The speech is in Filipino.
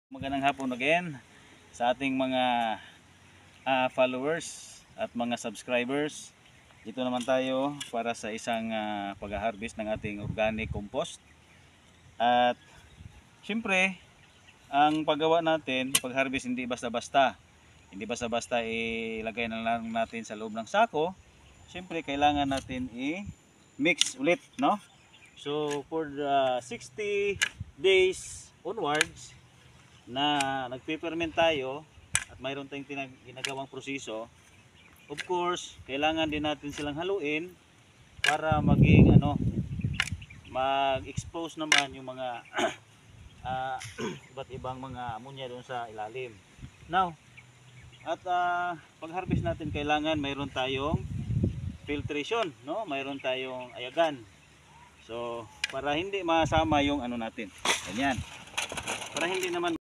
Magandang hapon again sa ating mga followers at mga subscribers. Dito naman tayo para sa isang pag-harvest ng ating organic compost. At syempre, ang paggawa natin, pag-harvest hindi basta-basta. Hindi basta-basta ilagay na lang natin sa loob ng sako. Syempre, kailangan natin i-mix ulit, no? So, for the 60 days onwards, na nagpe-ferment tayo at mayroon tayong ginagawang proseso, of course, kailangan din natin silang haluin para maging mag-expose naman yung mga iba't ibang mga amonya doon sa ilalim. Now, at pag-harvest natin kailangan mayroon tayong filtration, no? Mayroon tayong ayagan. So, para hindi masama yung natin. Ganyan. Para hindi naman